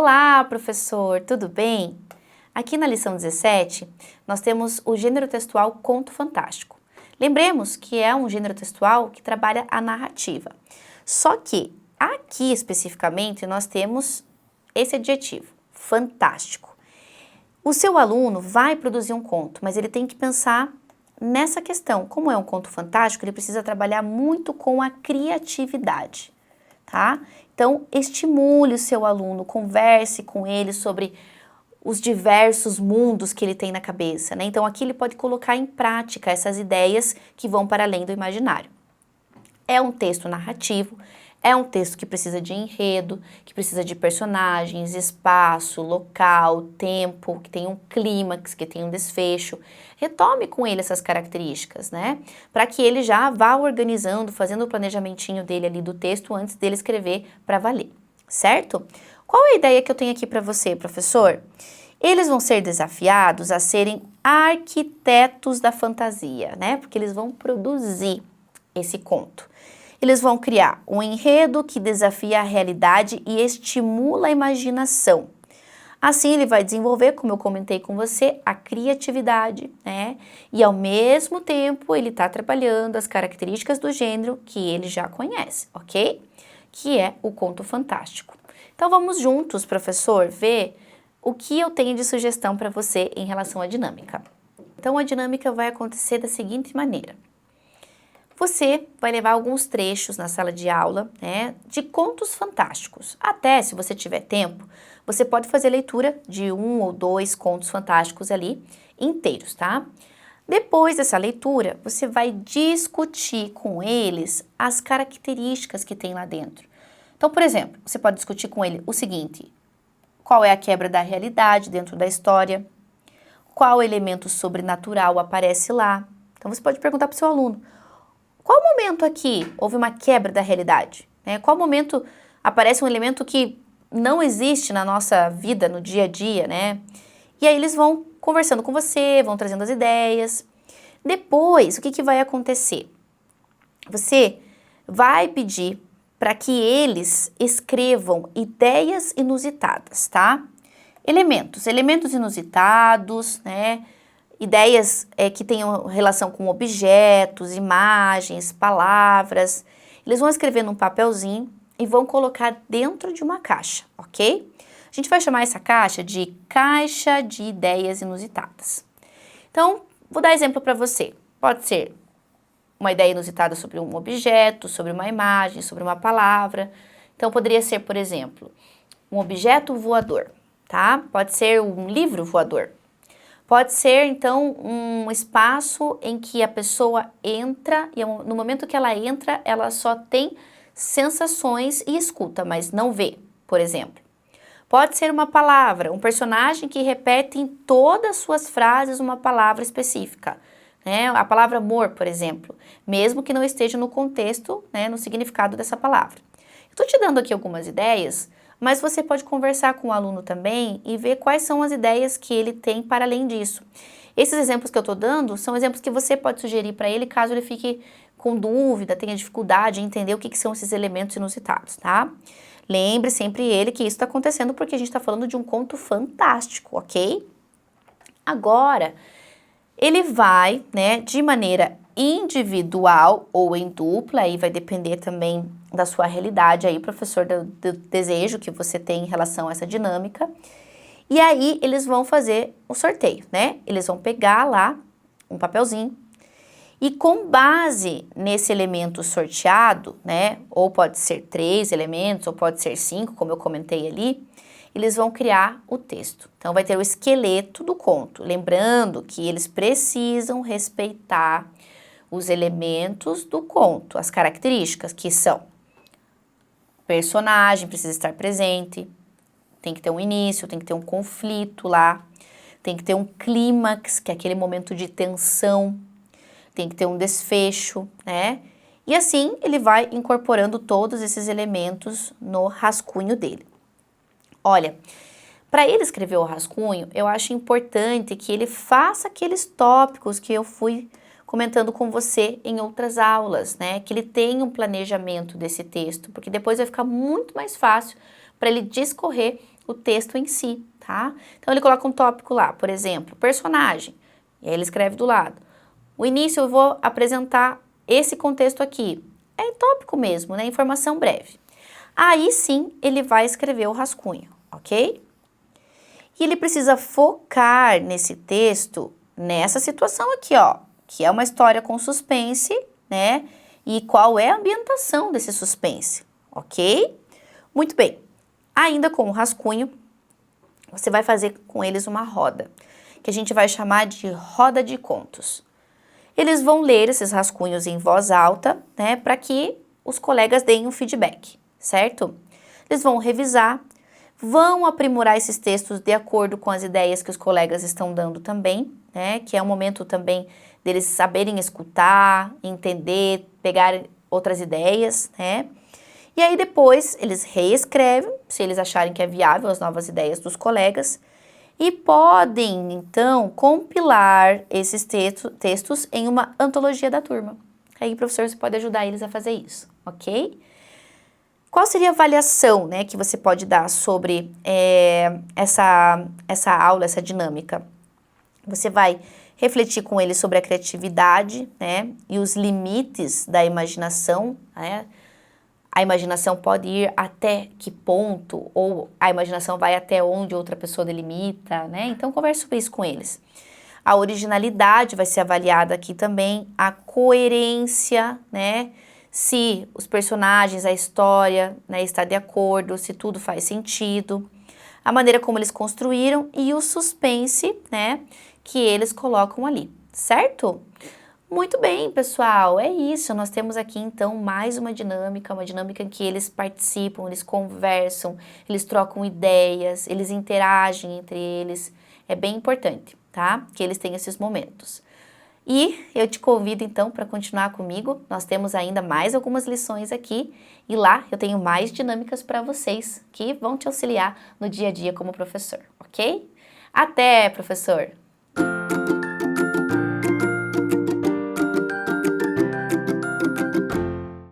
Olá, professor, tudo bem? Aqui na lição 17, nós temos o gênero textual conto fantástico. Lembremos que é um gênero textual que trabalha a narrativa. Só que aqui especificamente nós temos esse adjetivo, fantástico. O seu aluno vai produzir um conto, mas ele tem que pensar nessa questão. Como é um conto fantástico, ele precisa trabalhar muito com a criatividade, tá? Então, estimule o seu aluno, converse com ele sobre os diversos mundos que ele tem na cabeça, né? Então, aqui ele pode colocar em prática essas ideias que vão para além do imaginário. É um texto narrativo, é um texto que precisa de enredo, que precisa de personagens, espaço, local, tempo, que tem um clímax, que tem um desfecho. Retome com ele essas características, né? Para que ele já vá organizando, fazendo o planejamentinho dele ali do texto antes dele escrever para valer, certo? Qual é a ideia que eu tenho aqui para você, professor? Eles vão ser desafiados a serem arquitetos da fantasia, né? Porque eles vão produzir esse conto. Eles vão criar um enredo que desafia a realidade e estimula a imaginação. Assim, ele vai desenvolver, como eu comentei com você, a criatividade, né? E ao mesmo tempo, ele está trabalhando as características do gênero que ele já conhece, ok? Que é o conto fantástico. Então, vamos juntos, professor, ver o que eu tenho de sugestão para você em relação à dinâmica. Então, a dinâmica vai acontecer da seguinte maneira. Você vai levar alguns trechos na sala de aula, né, de contos fantásticos. Até, se você tiver tempo, você pode fazer leitura de 1 ou 2 contos fantásticos ali, inteiros, tá? Depois dessa leitura, você vai discutir com eles as características que tem lá dentro. Então, por exemplo, você pode discutir com ele o seguinte: qual é a quebra da realidade dentro da história? Qual elemento sobrenatural aparece lá? Então, você pode perguntar para o seu aluno: qual momento aqui houve uma quebra da realidade? Qual momento aparece um elemento que não existe na nossa vida, no dia a dia, né? E aí eles vão conversando com você, vão trazendo as ideias. Depois, o que vai acontecer? Você vai pedir para que eles escrevam ideias inusitadas, tá? Elementos inusitados, né? Ideias que tenham relação com objetos, imagens, palavras. Eles vão escrever num papelzinho e vão colocar dentro de uma caixa, ok? A gente vai chamar essa caixa de caixa de ideias inusitadas. Então, vou dar exemplo para você. Pode ser uma ideia inusitada sobre um objeto, sobre uma imagem, sobre uma palavra. Então, poderia ser, por exemplo, um objeto voador, tá? Pode ser um livro voador. Pode ser, então, um espaço em que a pessoa entra e no momento que ela entra, ela só tem sensações e escuta, mas não vê, por exemplo. Pode ser uma palavra, um personagem que repete em todas as suas frases uma palavra específica, né? A palavra amor, por exemplo, mesmo que não esteja no contexto, né, no significado dessa palavra. Estou te dando aqui algumas ideias, mas você pode conversar com o aluno também e ver quais são as ideias que ele tem para além disso. Esses exemplos que eu estou dando são exemplos que você pode sugerir para ele caso ele fique com dúvida, tenha dificuldade em entender o que são esses elementos inusitados, tá? Lembre sempre ele que isso está acontecendo porque a gente está falando de um conto fantástico, ok? Agora, ele vai, né, de maneira individual ou em dupla, aí vai depender também da sua realidade aí, professor, do desejo que você tem em relação a essa dinâmica. E aí eles vão fazer o sorteio, né? Eles vão pegar lá um papelzinho e com base nesse elemento sorteado, né? Ou pode ser 3 elementos, ou pode ser 5, como eu comentei ali, eles vão criar o texto. Então, vai ter o esqueleto do conto. Lembrando que eles precisam respeitar os elementos do conto, as características que são: personagem precisa estar presente, tem que ter um início, tem que ter um conflito lá, tem que ter um clímax, que é aquele momento de tensão, tem que ter um desfecho, né? E assim ele vai incorporando todos esses elementos no rascunho dele. Olha, para ele escrever o rascunho, eu acho importante que ele faça aqueles tópicos que eu fui comentando com você em outras aulas, né? Que ele tenha um planejamento desse texto, porque depois vai ficar muito mais fácil para ele discorrer o texto em si, tá? Então ele coloca um tópico lá, por exemplo, personagem, e aí ele escreve do lado. O início eu vou apresentar esse contexto aqui, é tópico mesmo, né? Informação breve. Aí sim ele vai escrever o rascunho, ok? E ele precisa focar nesse texto, nessa situação aqui, ó, que é uma história com suspense, né? E qual é a ambientação desse suspense, ok? Muito bem. Ainda com o rascunho, você vai fazer com eles uma roda, que a gente vai chamar de roda de contos. Eles vão ler esses rascunhos em voz alta, né, para que os colegas deem um feedback, certo? Eles vão revisar, vão aprimorar esses textos de acordo com as ideias que os colegas estão dando também, né, que é um momento também deles saberem escutar, entender, pegar outras ideias, né? E aí depois eles reescrevem, se eles acharem que é viável as novas ideias dos colegas, e podem, então, compilar esses textos em uma antologia da turma. Aí, professor, você pode ajudar eles a fazer isso, ok? Qual seria a avaliação, né, que você pode dar sobre essa aula, essa dinâmica? Você vai refletir com eles sobre a criatividade, né, e os limites da imaginação, né? A imaginação pode ir até que ponto, ou a imaginação vai até onde outra pessoa delimita, né? Então, converse sobre isso com eles. A originalidade vai ser avaliada aqui também, a coerência, né? Se os personagens, a história, né, está de acordo, se tudo faz sentido. A maneira como eles construíram e o suspense, né, que eles colocam ali, certo? Muito bem, pessoal, é isso. Nós temos aqui, então, mais uma dinâmica em que eles participam, eles conversam, eles trocam ideias, eles interagem entre eles. É bem importante, tá? Que eles tenham esses momentos. E eu te convido, então, para continuar comigo. Nós temos ainda mais algumas lições aqui e lá eu tenho mais dinâmicas para vocês que vão te auxiliar no dia a dia como professor, ok? Até, professor!